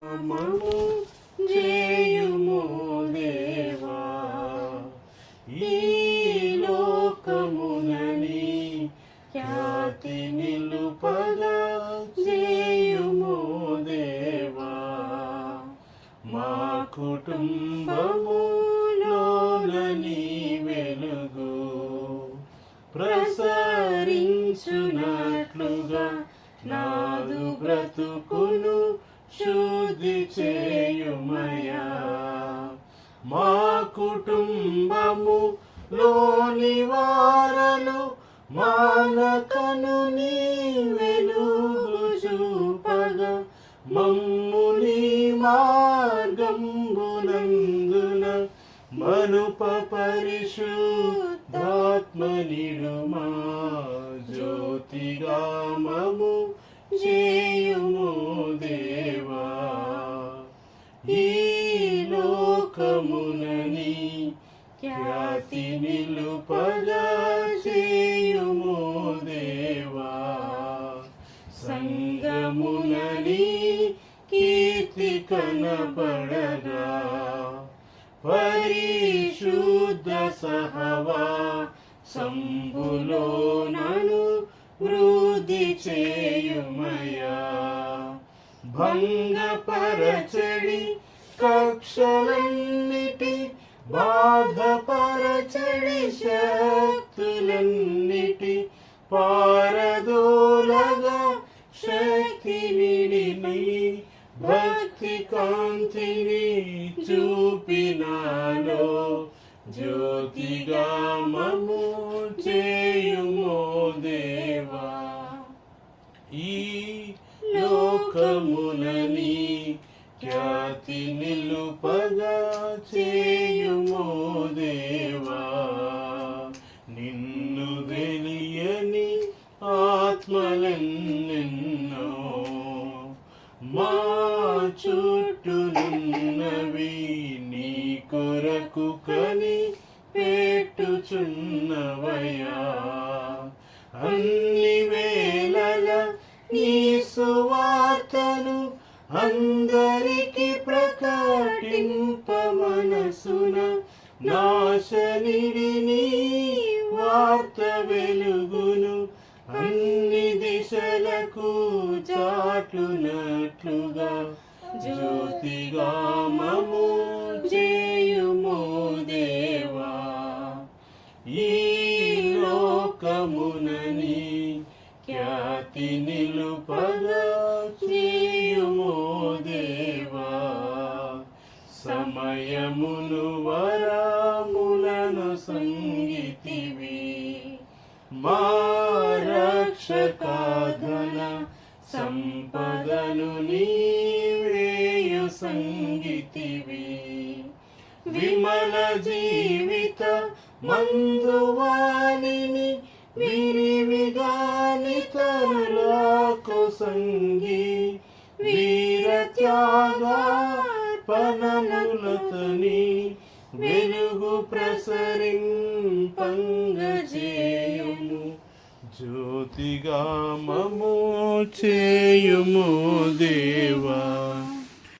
నామము జేయుము దేవా, ఈ లోకమునని ఖ్యాతి నిలుపగా జేయుము దేవా. మా కుటుంబములోని వెలుగు ప్రసరించునట్లుగా నాదు బ్రతుకును శుద్ధి చేయుమయా. మా కుటుంబము లోని వారలు మానకను నీ వెలుగు చూపగా మమ్ము నీ మార్గంబునందున మనుప పరిశుద్ధాత్మ నిడుమా. జ్యోతిగా మము చేయుము దేవా, ఈ లోకమునని ఖ్యాతి నిలుపగా చేయుము దేవా. సంగమునని కీర్తి కనపడగా పరిశుద్ధ సహవా సంబులో నను వృద్ధి చేయుమయా. భంగపరచడి కక్షలన్నిటి బాధపరచడి శక్తులన్నిటి పారదోలగా శక్తి నిడిని భక్తి కాంతిని చూపినాలో. జ్యోతిగా మము చేయుమో దేవా, ఈ లోకమునని ఖ్యాతి నిలుపగా చేయుమో దేవా. నిన్ను తెలియని ఆత్మలెన్నెన్నో మా చుట్టూనున్నవి నీ కొరకు కని పెట్టుచున్నవయా. అన్ని వేళల నీ సువార్తను అందరికి ప్రకటింప మనసున నాశనిడి నీ వార్త వెలుగును అన్ని దిశలకు చాటునట్లుగా. జ్యోతిగా మము చేయుమో దేవా, ఈ లోకమునని ఖ్యాతి నిలుపగా చేయుమో దేవా. సమయమును వరములను సంగీతివి, మా రక్షకాధన సంపదను నీవేయు సంగీతివి. విమల జీవిత మందువాణిని విరివిగాని తరులకు సంగి వీర త్యాగార్పణములతోని వెలుగు ప్రసరింపంగజేయుము. జ్యోతిగా మము చేయుము దేవా.